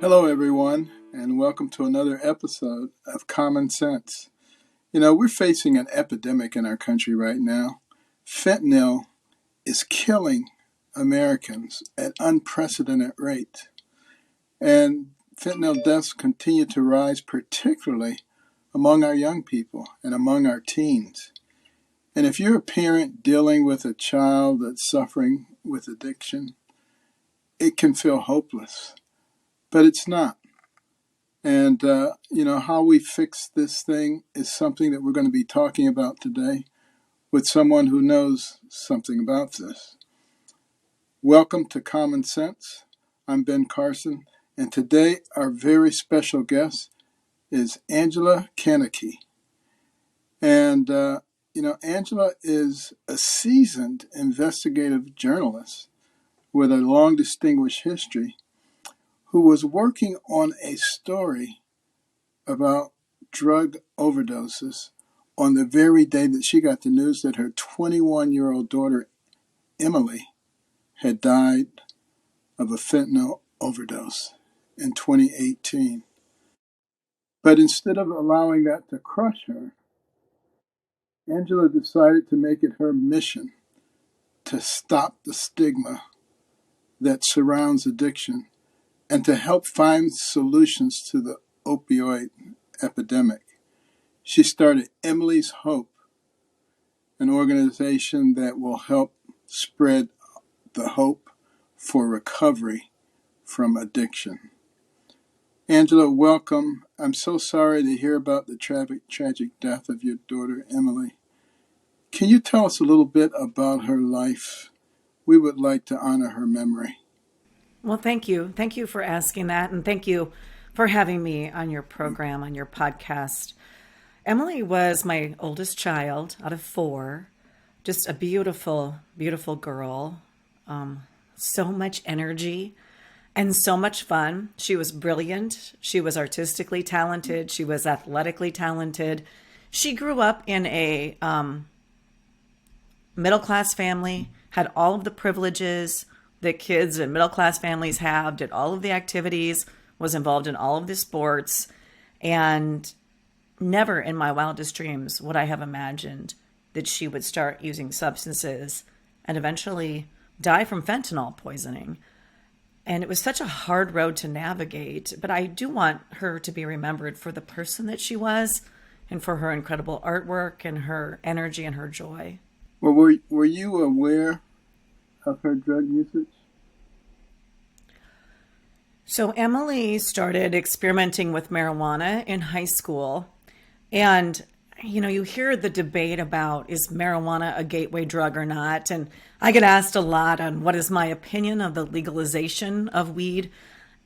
Hello, everyone, and welcome to another episode of Common Sense. We're facing an epidemic in our country right now. Fentanyl is killing Americans at unprecedented rate, and fentanyl deaths continue to rise, particularly among our young people and among our teens. And if you're a parent dealing with a child that's suffering with addiction, it can feel hopeless, but it's not. And, how we fix this thing is something that we're going to be talking about today with someone who knows something about this. Welcome to Common Sense. I'm Ben Carson, and today our very special guest is Angela Kennecke. And, Angela is a seasoned investigative journalist with a long distinguished history who was working on a story about drug overdoses on the very day that she got the news that her 21-year-old daughter, Emily, had died of a fentanyl overdose in 2018. But instead of allowing that to crush her, Angela decided to make it her mission to stop the stigma that surrounds addiction and to help find solutions to the opioid epidemic. She started Emily's Hope, an organization that will help spread the hope for recovery from addiction. Angela, welcome. I'm so sorry to hear about the tragic death of your daughter, Emily. Can you tell us a little bit about her life? We would like to honor her memory. Well, thank you. Thank you for asking that. And thank you for having me on your program, on your podcast. Emily was my oldest child out of four. Just a beautiful, beautiful girl. So much energy and so much fun. She was brilliant. She was artistically talented. She was athletically talented. She grew up in a middle-class family, had all of the privileges that kids in middle-class families have, did all of the activities, was involved in all of the sports, and never in my wildest dreams would I have imagined that she would start using substances and eventually die from fentanyl poisoning. And it was such a hard road to navigate, but I do want her to be remembered for the person that she was and for her incredible artwork and her energy and her joy. Well, were you aware of her drug usage? So Emily started experimenting with marijuana in high school. And, you hear the debate about is marijuana a gateway drug or not? And I get asked a lot on what is my opinion of the legalization of weed.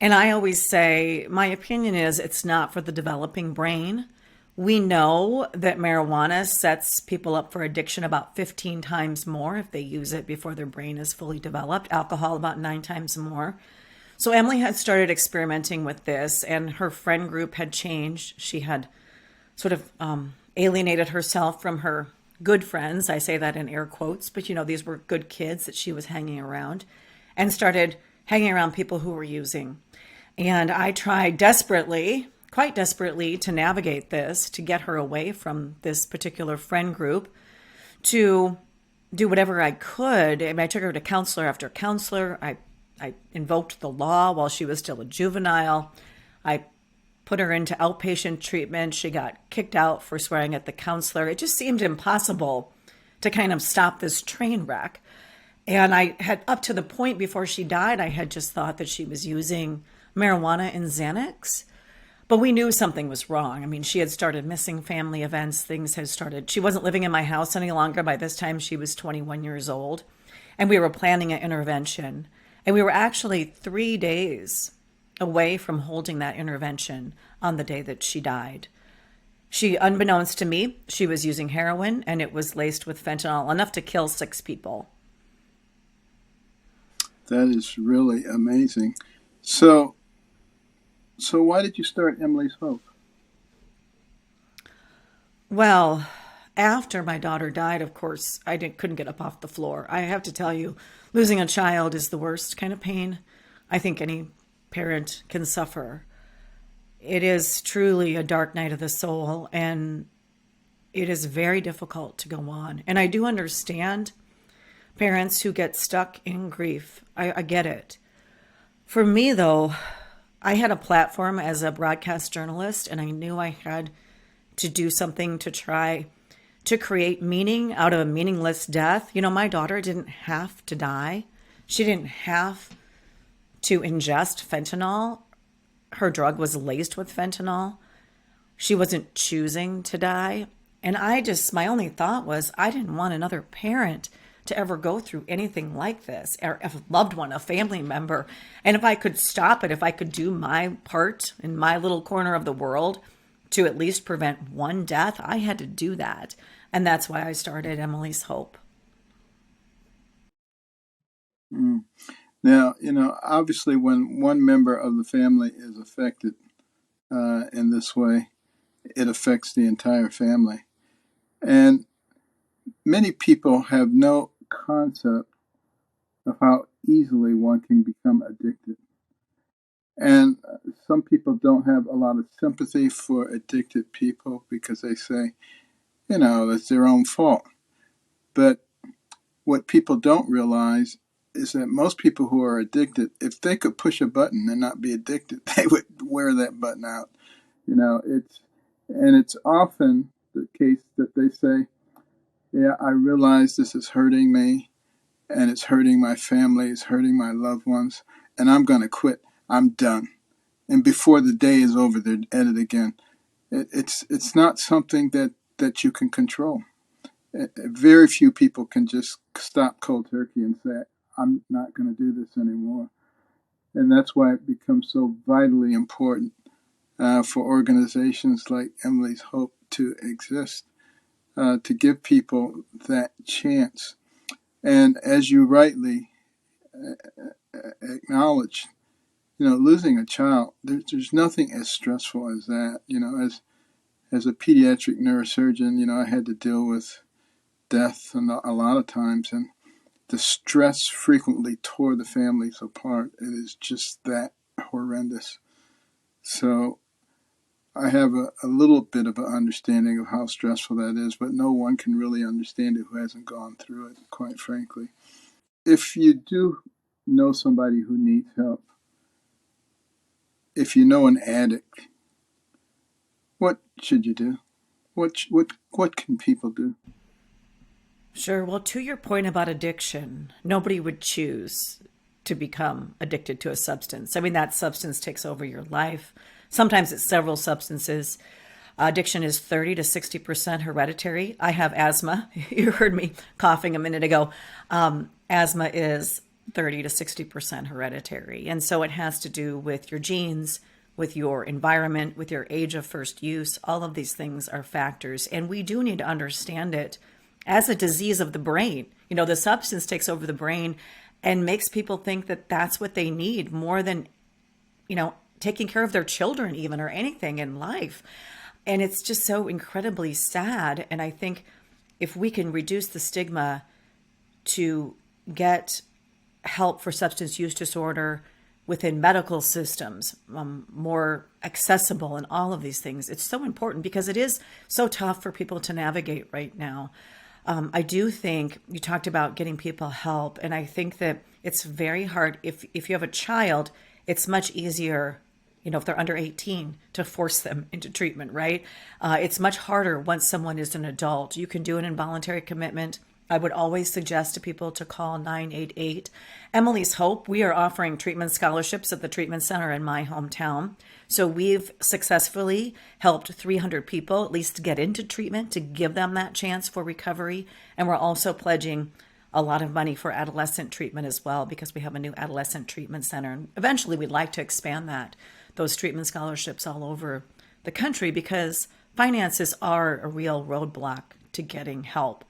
And I always say, my opinion is it's not for the developing brain. We know that marijuana sets people up for addiction about 15 times more if they use it before their brain is fully developed. Alcohol about 9 times more. So Emily had started experimenting with this, and her friend group had changed. She had sort of alienated herself from her good friends. I say that in air quotes, but these were good kids that she was hanging around, and started hanging around people who were using. And I tried desperately, quite desperately, to navigate this, to get her away from this particular friend group, to do whatever I could. I took her to counselor after counselor. I invoked the law while she was still a juvenile. I put her into outpatient treatment. She got kicked out for swearing at the counselor. It just seemed impossible to kind of stop this train wreck. And I had, up to the point before she died, I had just thought that she was using marijuana and Xanax. But we knew something was wrong. I mean, she had started missing family events. Things had started. She wasn't living in my house any longer. By this time, she was 21 years old. And we were planning an intervention. And we were actually 3 days away from holding that intervention on the day that she died. She, unbeknownst to me, she was using heroin, and it was laced with fentanyl, enough to kill 6 people. That is really amazing. So why did you start Emily's Hope? Well, after my daughter died, of course, couldn't get up off the floor. I have to tell you, losing a child is the worst kind of pain I think any parent can suffer. It is truly a dark night of the soul, and it is very difficult to go on. And I do understand parents who get stuck in grief. I get it. For me, though, I had a platform as a broadcast journalist, and I knew I had to do something to try to create meaning out of a meaningless death. You know, my daughter didn't have to die. She didn't have to ingest fentanyl. Her drug was laced with fentanyl. She wasn't choosing to die. And my only thought was, I didn't want another parent to ever go through anything like this, or a loved one, a family member. And if I could stop it, if I could do my part in my little corner of the world to at least prevent one death, I had to do that. And that's why I started Emily's Hope. Mm. Now, obviously, when one member of the family is affected in this way, it affects the entire family. And many people have no concept of how easily one can become addicted. And some people don't have a lot of sympathy for addicted people because they say, it's their own fault. But what people don't realize is that most people who are addicted, if they could push a button and not be addicted, they would wear that button out. It's often the case that they say, yeah, I realize this is hurting me and it's hurting my family, it's hurting my loved ones, and I'm going to quit. I'm done. And before the day is over, they're at it again. It's not something that you can control. Very few people can just stop cold turkey and say, I'm not going to do this anymore. And that's why it becomes so vitally important for organizations like Emily's Hope to exist, to give people that chance. And as you rightly acknowledge, losing a child, there's nothing as stressful as that. As a pediatric neurosurgeon, I had to deal with death a lot of times, and the stress frequently tore the families apart. It is just that horrendous. So I have a little bit of an understanding of how stressful that is, but no one can really understand it who hasn't gone through it, quite frankly. If you do know somebody who needs help, if you know an addict, what should you do? What can people do? Sure. Well, to your point about addiction, nobody would choose to become addicted to a substance. I mean, that substance takes over your life. Sometimes it's several substances. Addiction is 30 to 60% hereditary. I have asthma. You heard me coughing a minute ago. Asthma is 30 to 60% hereditary. And so it has to do with your genes, with your environment, with your age of first use. All of these things are factors. And we do need to understand it as a disease of the brain. The substance takes over the brain and makes people think that that's what they need more than, taking care of their children even, or anything in life. And it's just so incredibly sad. And I think if we can reduce the stigma to get help for substance use disorder within medical systems, more accessible, and all of these things, it's so important because it is so tough for people to navigate right now. I do think you talked about getting people help, and I think that it's very hard. If you have a child, it's much easier, if they're under 18, to force them into treatment, right? It's much harder once someone is an adult. You can do an involuntary commitment. I would always suggest to people to call 988. Emily's Hope, we are offering treatment scholarships at the treatment center in my hometown. So we've successfully helped 300 people at least get into treatment to give them that chance for recovery. And we're also pledging a lot of money for adolescent treatment as well, because we have a new adolescent treatment center. And eventually we'd like to expand those treatment scholarships all over the country, because finances are a real roadblock to getting help.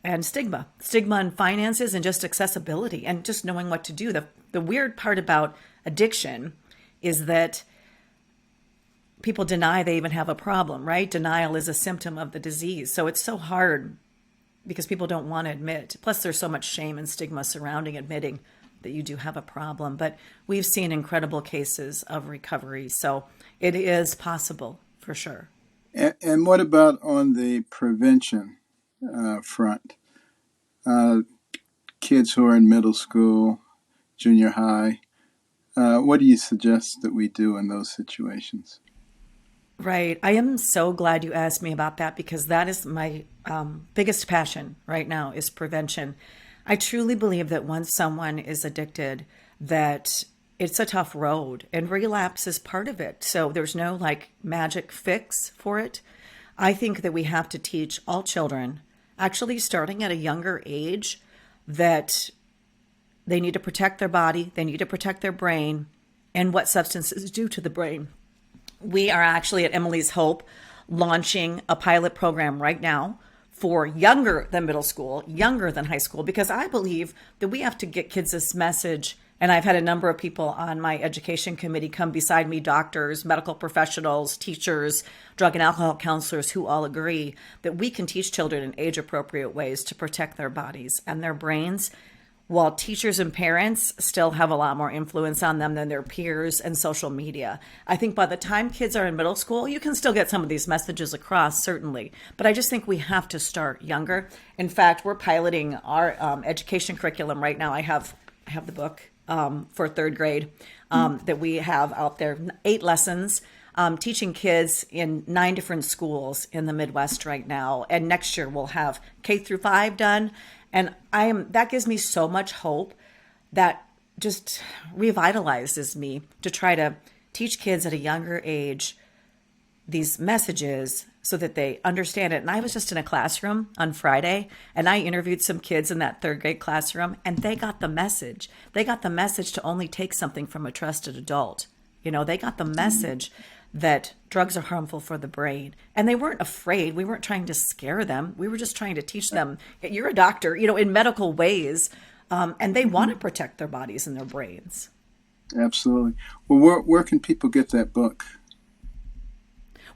And stigma and finances, and just accessibility, and just knowing what to do. The weird part about addiction is that people deny they even have a problem, right? Denial is a symptom of the disease. So it's so hard because people don't want to admit. Plus, there's so much shame and stigma surrounding admitting that you do have a problem. But we've seen incredible cases of recovery. So it is possible for sure. And what about on the prevention front? Uh, Kids who are in middle school, junior high, what do you suggest that we do in those situations? Right. I am so glad you asked me about that because that is my biggest passion right now is prevention. I truly believe that once someone is addicted, that it's a tough road and relapse is part of it. So there's no like magic fix for it. I think that we have to teach all children, actually starting at a younger age, that they need to protect their body, they need to protect their brain, and what substances do to the brain. We are actually at Emily's Hope launching a pilot program right now for younger than middle school, younger than high school, because I believe that we have to get kids this message. And I've had a number of people on my education committee come beside me, doctors, medical professionals, teachers, drug and alcohol counselors, who all agree that we can teach children in age appropriate ways to protect their bodies and their brains, while teachers and parents still have a lot more influence on them than their peers and social media. I think by the time kids are in middle school, you can still get some of these messages across, certainly. But I just think we have to start younger. In fact, we're piloting our education curriculum right now. I have the book for third grade that we have out there, 8 lessons. Teaching kids in 9 different schools in the Midwest right now. And next year we'll have K through 5 done. And that gives me so much hope, that just revitalizes me to try to teach kids at a younger age these messages so that they understand it. And I was just in a classroom on Friday and I interviewed some kids in that third grade classroom and they got the message. They got the message to only take something from a trusted adult. You know, they got the message that drugs are harmful for the brain. And they weren't afraid. We weren't trying to scare them. We were just trying to teach them, you're a doctor, you know, in medical ways. And they want to protect their bodies and their brains. Absolutely. Well, where can people get that book?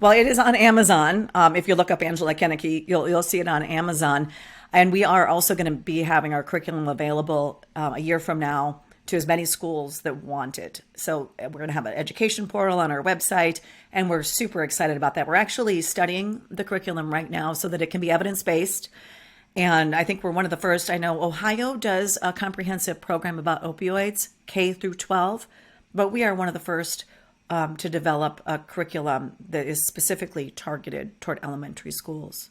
Well, it is on Amazon. If you look up Angela Kennecke, you'll see it on Amazon. And we are also going to be having our curriculum available a year from now to as many schools that want it. So we're going to have an education portal on our website, and we're super excited about that. We're actually studying the curriculum right now so that it can be evidence-based. And I think we're one of the first. I know Ohio does a comprehensive program about opioids, K through 12, but we are one of the first to develop a curriculum that is specifically targeted toward elementary schools.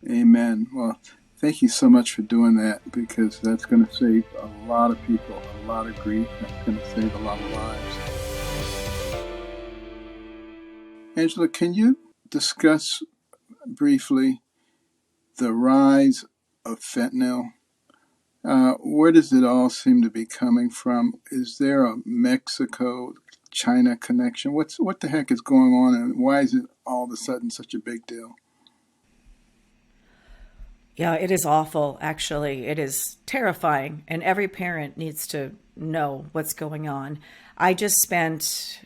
Amen. Well, thank you so much for doing that, because that's going to save a lot of people a lot of grief. That's going to save a lot of lives. Angela, can you discuss briefly the rise of fentanyl? Where does it all seem to be coming from? Is there a Mexico-China connection? What the heck is going on, and why is it all of a sudden such a big deal? Yeah, it is awful, actually. It is terrifying, and every parent needs to know what's going on. I just spent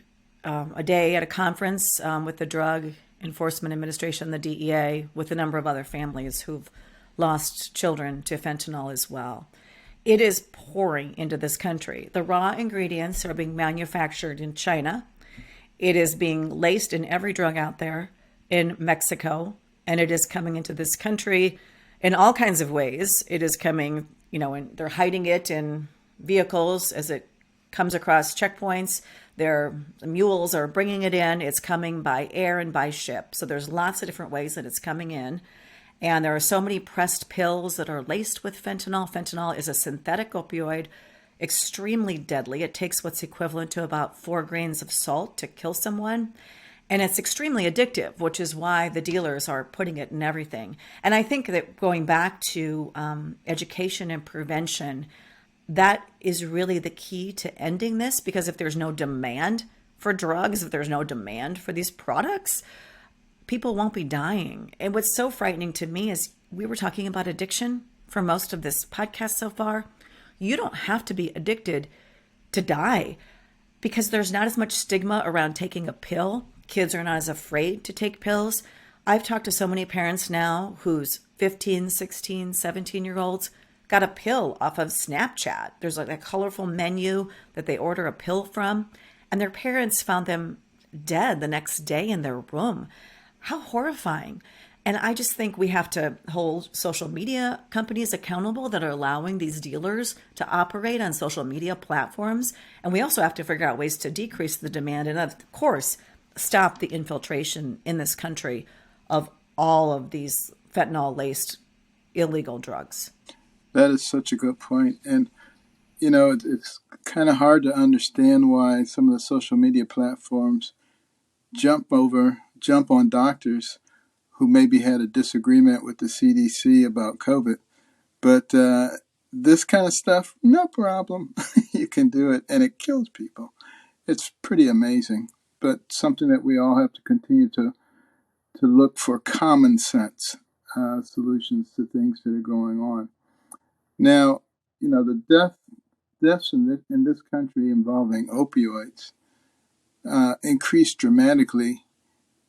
a day at a conference with the Drug Enforcement Administration, the DEA, with a number of other families who've lost children to fentanyl as well. It is pouring into this country. The raw ingredients are being manufactured in China. It is being laced in every drug out there in Mexico, and it is coming into this country in all kinds of ways. It is coming, and they're hiding it in vehicles as it comes across checkpoints. The mules are bringing it in. It's coming by air and by ship. So there's lots of different ways that it's coming in. And there are so many pressed pills that are laced with fentanyl. Fentanyl is a synthetic opioid, extremely deadly. It takes what's equivalent to about 4 grains of salt to kill someone. And it's extremely addictive, which is why the dealers are putting it in everything. And I think that going back to education and prevention, that is really the key to ending this, because if there's no demand for drugs, if there's no demand for these products, people won't be dying. And what's so frightening to me is we were talking about addiction for most of this podcast so far. You don't have to be addicted to die, because there's not as much stigma around taking a pill. Kids are not as afraid to take pills. I've talked to so many parents now whose 15, 16, 17-year-olds got a pill off of Snapchat. There's like a colorful menu that they order a pill from, and their parents found them dead the next day in their room. How horrifying. And I just think we have to hold social media companies accountable that are allowing these dealers to operate on social media platforms. And we also have to figure out ways to decrease the demand and, of course, stop the infiltration in this country of all of these fentanyl laced illegal drugs. That is such a good point. And, it's kind of hard to understand why some of the social media platforms jump on doctors who maybe had a disagreement with the CDC about COVID. But this kind of stuff, no problem. You can do it, and it kills people. It's pretty amazing, but something that we all have to continue to look for common sense solutions to things that are going on. Now, the deaths in this country involving opioids increased dramatically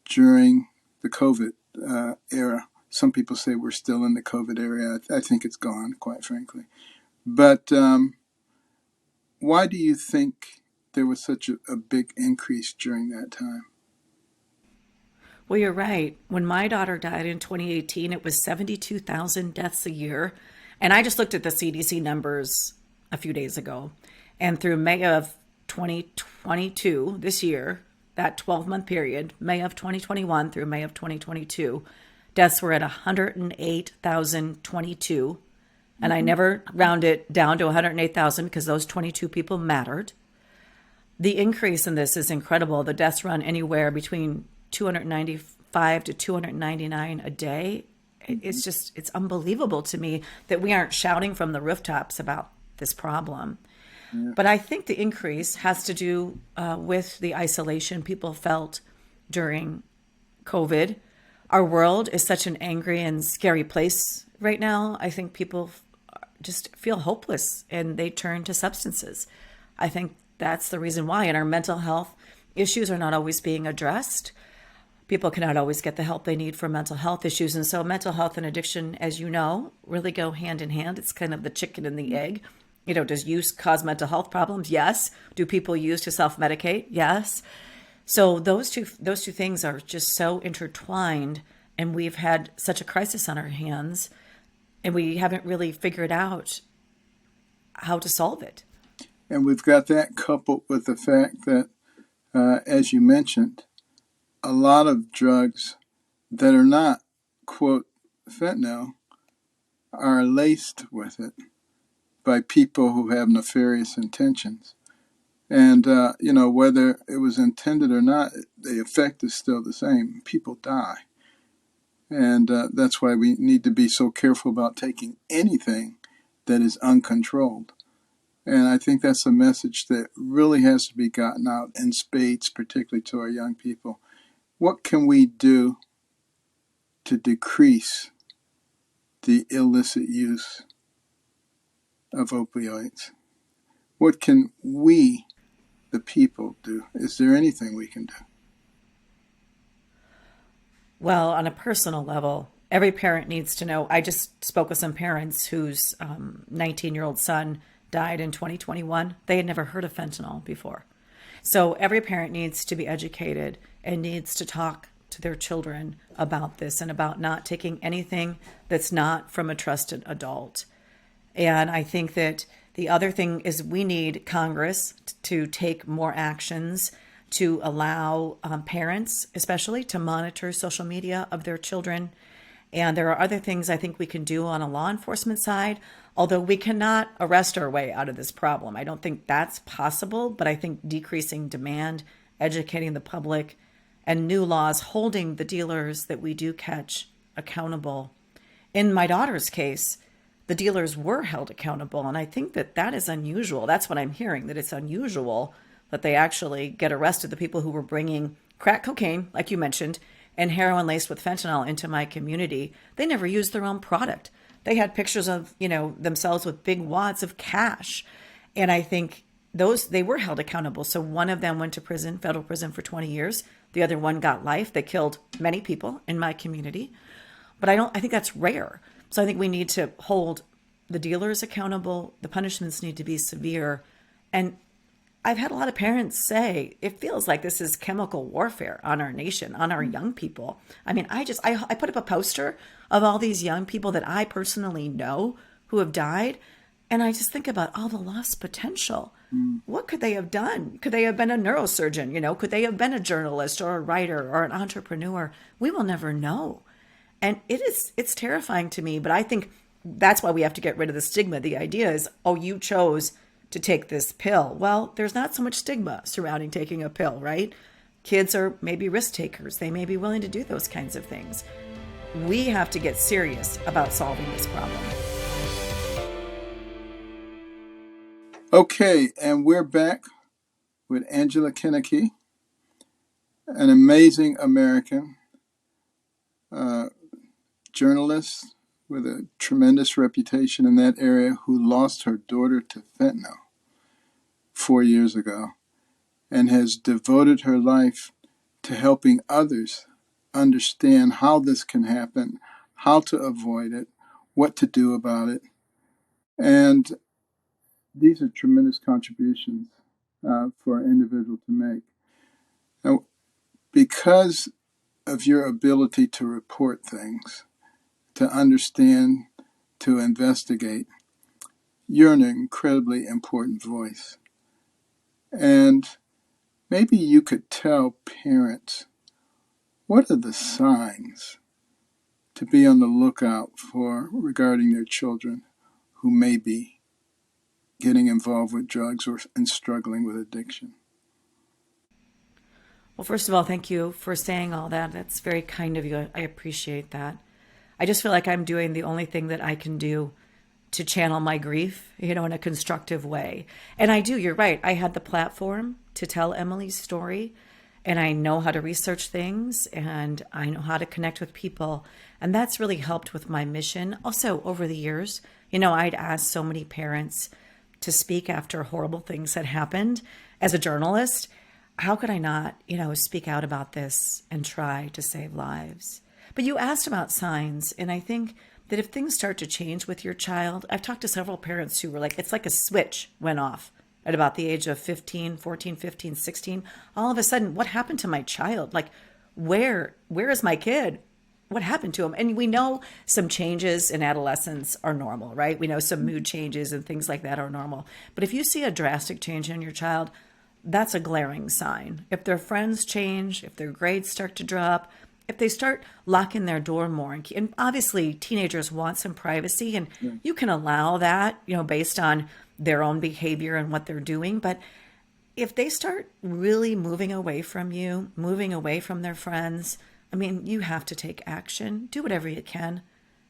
during the COVID era. Some people say we're still in the COVID era. I think it's gone, quite frankly. But why do you think there was such a big increase during that time? Well, you're right. When my daughter died in 2018, it was 72,000 deaths a year. And I just looked at the CDC numbers a few days ago. And through May of 2022, this year, that 12-month period, May of 2021 through May of 2022, deaths were at 108,022. And I never round it down to 108,000 because those 22 people mattered. The increase in this is incredible. The deaths run anywhere between 295 to 299 a day. It's unbelievable to me that we aren't shouting from the rooftops about this problem. Yeah. But I think the increase has to do with the isolation people felt during COVID. Our world is such an angry and scary place right now. I think people just feel hopeless and they turn to substances. I think that's the reason why. And our mental health issues are not always being addressed. People cannot always get the help they need for mental health issues. And so mental health and addiction, as you know, really go hand in hand. It's kind of the chicken and the egg. Does use cause mental health problems? Yes. Do people use to self-medicate? Yes. So those two things are just so intertwined, and we've had such a crisis on our hands, and we haven't really figured out how to solve it. And we've got that coupled with the fact that, as you mentioned, a lot of drugs that are not, quote, fentanyl are laced with it by people who have nefarious intentions. And, whether it was intended or not, the effect is still the same. People die. And that's why we need to be so careful about taking anything that is uncontrolled. And I think that's a message that really has to be gotten out in spades, particularly to our young people. What can we do to decrease the illicit use of opioids? What can we, the people, do? Is there anything we can do? Well, on a personal level, every parent needs to know. I just spoke with some parents whose 19-year-old son died in 2021. They had never heard of fentanyl before. So every parent needs to be educated and needs to talk to their children about this and about not taking anything that's not from a trusted adult. And I think that the other thing is we need Congress to take more actions to allow parents, especially, to monitor social media of their children. And there are other things I think we can do on a law enforcement side, although we cannot arrest our way out of this problem. I don't think that's possible, but I think decreasing demand, educating the public, and new laws holding the dealers that we do catch accountable. In my daughter's case, the dealers were held accountable, and I think that that is unusual. That's what I'm hearing, that it's unusual that they actually get arrested, the people who were bringing crack cocaine, like you mentioned, and heroin laced with fentanyl into my community. They never used their own product. They had pictures of, themselves with big wads of cash. And I think they were held accountable. So one of them went to prison, federal prison, for 20 years. The other one got life. They killed many people in my community. But I think that's rare. So I think we need to hold the dealer is accountable. The punishments need to be severe. And I've had a lot of parents say it feels like this is chemical warfare on our nation, on our young people. I mean, I put up a poster of all these young people that I personally know who have died, and I just think about all the lost potential. Mm. What could they have done? Could they have been a neurosurgeon? Could they have been a journalist or a writer or an entrepreneur? We will never know. And it's terrifying to me, but I think that's why we have to get rid of the stigma. The idea is, oh, you chose to take this pill. Well, there's not so much stigma surrounding taking a pill, right? Kids are maybe risk takers. They may be willing to do those kinds of things. We have to get serious about solving this problem. Okay, and we're back with Angela Kennecke, an amazing American journalist with a tremendous reputation in that area who lost her daughter to fentanyl 4 years ago and has devoted her life to helping others understand how this can happen, how to avoid it, what to do about it. And these are tremendous contributions for an individual to make. Now, because of your ability to report things, to understand, to investigate, you're an incredibly important voice. And maybe you could tell parents, what are the signs to be on the lookout for regarding their children who may be getting involved with drugs and struggling with addiction? Well, first of all, thank you for saying all that. That's very kind of you. I appreciate that. I just feel like I'm doing the only thing that I can do to channel my grief, in a constructive way. And I do, you're right. I had the platform to tell Emily's story, and I know how to research things, and I know how to connect with people. And that's really helped with my mission. Also, over the years, I'd asked so many parents to speak after horrible things had happened. As a journalist, how could I not, speak out about this and try to save lives? But you asked about signs, and I think that if things start to change with your child, I've talked to several parents who were like, it's like a switch went off at about the age of 15, 14, 15, 16. All of a sudden, what happened to my child? Like, where is my kid? What happened to him? And we know some changes in adolescence are normal, right? We know some mood changes and things like that are normal. But if you see a drastic change in your child, that's a glaring sign. If their friends change, if their grades start to drop, if they start locking their door more, and obviously teenagers want some privacy, and you can allow that, based on their own behavior and what they're doing. But if they start really moving away from you, moving away from their friends, I mean, you have to take action. Do whatever you can.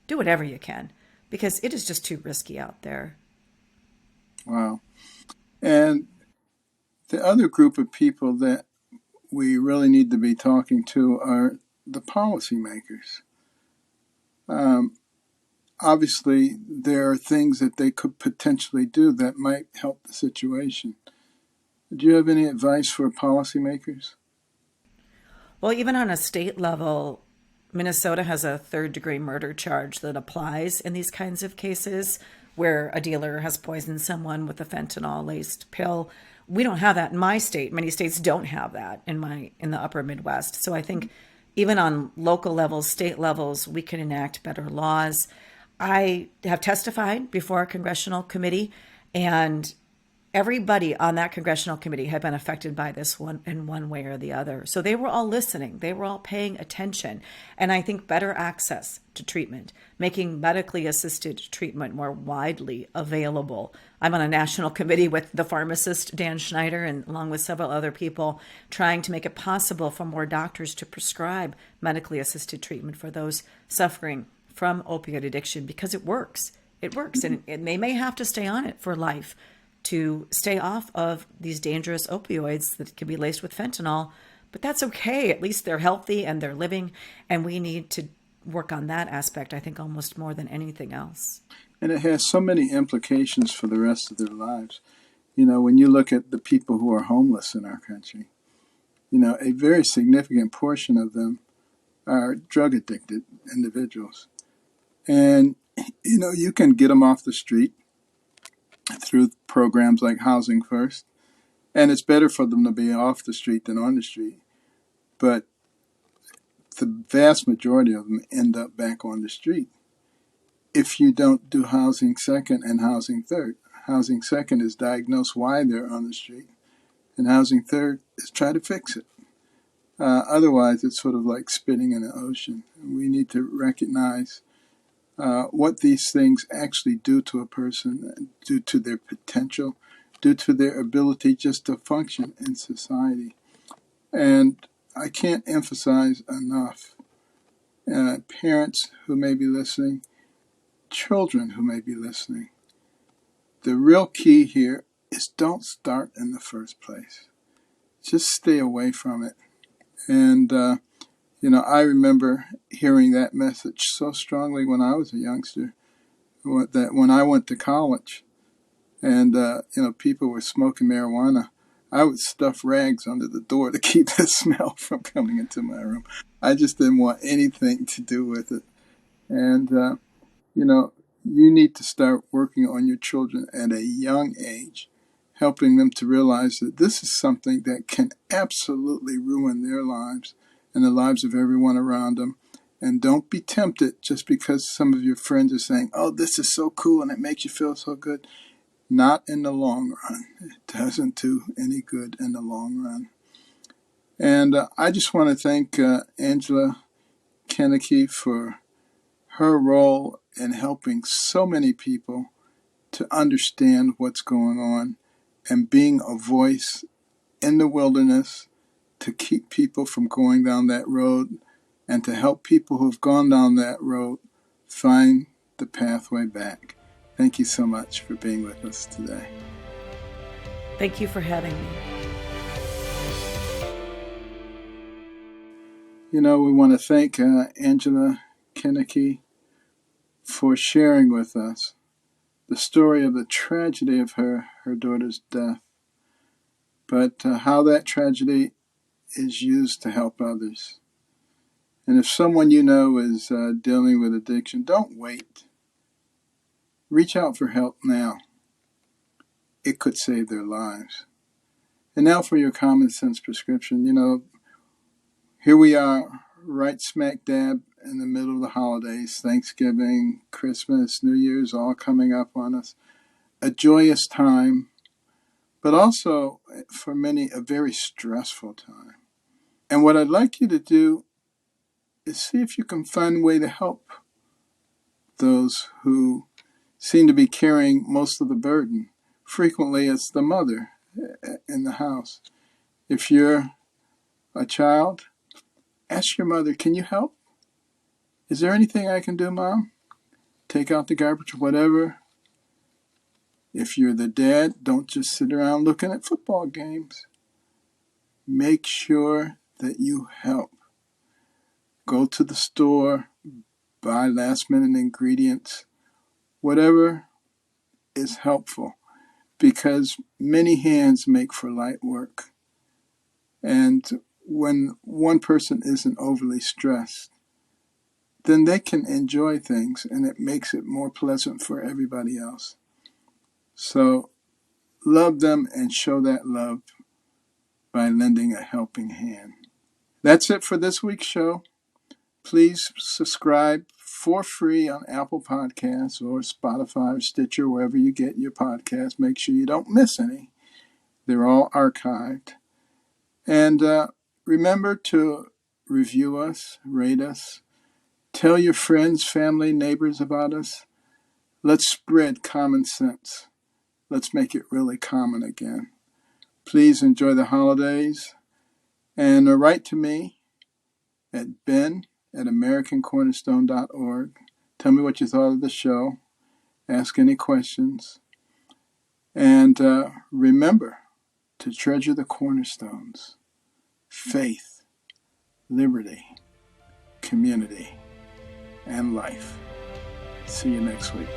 Do whatever you can, because it is just too risky out there. Wow. And the other group of people that we really need to be talking to are the policymakers. Obviously, there are things that they could potentially do that might help the situation. Do you have any advice for policymakers? Well, even on a state level, Minnesota has a third-degree murder charge that applies in these kinds of cases where a dealer has poisoned someone with a fentanyl-laced pill. We don't have that in my state. Many states don't have that in the upper Midwest. So I think even on local levels, state levels, we can enact better laws. I have testified before a congressional committee, and everybody on that congressional committee had been affected by this one in one way or the other. So they were all listening. They were all paying attention. And I think better access to treatment, making medically assisted treatment more widely available. I'm on a national committee with the pharmacist, Dan Schneider, and along with several other people, trying to make it possible for more doctors to prescribe medically assisted treatment for those suffering from opioid addiction, because it works. It works. And they may have to stay on it for life to stay off of these dangerous opioids that can be laced with fentanyl. But that's okay. At least they're healthy and they're living. And we need to work on that aspect, I think, almost more than anything else. And it has so many implications for the rest of their lives. When you look at the people who are homeless in our country, a very significant portion of them are drug addicted individuals. And You can get them off the street through programs like Housing First, and it's better for them to be off the street than on the street. But the vast majority of them end up back on the street if you don't do Housing Second and Housing Third. Housing Second is diagnose why they're on the street, and Housing Third is try to fix it. Otherwise, it's sort of like spitting in the ocean. We need to recognize what these things actually do to a person, due to their potential, due to their ability just to function in society. And I can't emphasize enough, parents who may be listening, children who may be listening, the real key here is don't start in the first place. Just stay away from it. And, I remember hearing that message so strongly when I was a youngster, that when I went to college and, people were smoking marijuana, I would stuff rags under the door to keep the smell from coming into my room. I just didn't want anything to do with it. And, you need to start working on your children at a young age, helping them to realize that this is something that can absolutely ruin their lives and the lives of everyone around them. And don't be tempted just because some of your friends are saying, oh, this is so cool and it makes you feel so good. Not in the long run. It doesn't do any good in the long run. And I just want to thank Angela Kennecke for her role in helping so many people to understand what's going on and being a voice in the wilderness to keep people from going down that road and to help people who've gone down that road find the pathway back. Thank you so much for being with us today. Thank you for having me. We want to thank Angela Kennecke for sharing with us the story of the tragedy of her daughter's death, but how that tragedy is used to help others. And if someone is dealing with addiction, don't wait. Reach out for help now. It could save their lives. And now for your common sense prescription. Here we are, right smack dab in the middle of the holidays, Thanksgiving, Christmas, New Year's, all coming up on us. A joyous time, but also for many a very stressful time. And what I'd like you to do is see if you can find a way to help those who seem to be carrying most of the burden. Frequently, it's the mother in the house. If you're a child, ask your mother, can you help? Is there anything I can do, Mom? Take out the garbage, whatever. If you're the dad, don't just sit around looking at football games. Make sure that you help. Go to the store, buy last-minute ingredients, whatever is helpful, because many hands make for light work. And when one person isn't overly stressed, then they can enjoy things, and it makes it more pleasant for everybody else. So love them and show that love by lending a helping hand. That's it for this week's show. Please subscribe for free on Apple Podcasts or Spotify or Stitcher, wherever you get your podcasts. Make sure you don't miss any. They're all archived. And remember to review us, rate us, tell your friends, family, neighbors about us. Let's spread common sense. Let's make it really common again. Please enjoy the holidays and write to me at ben@americancornerstone.org. Tell me what you thought of the show. Ask any questions. And remember to treasure the cornerstones: faith, liberty, community, and life. See you next week.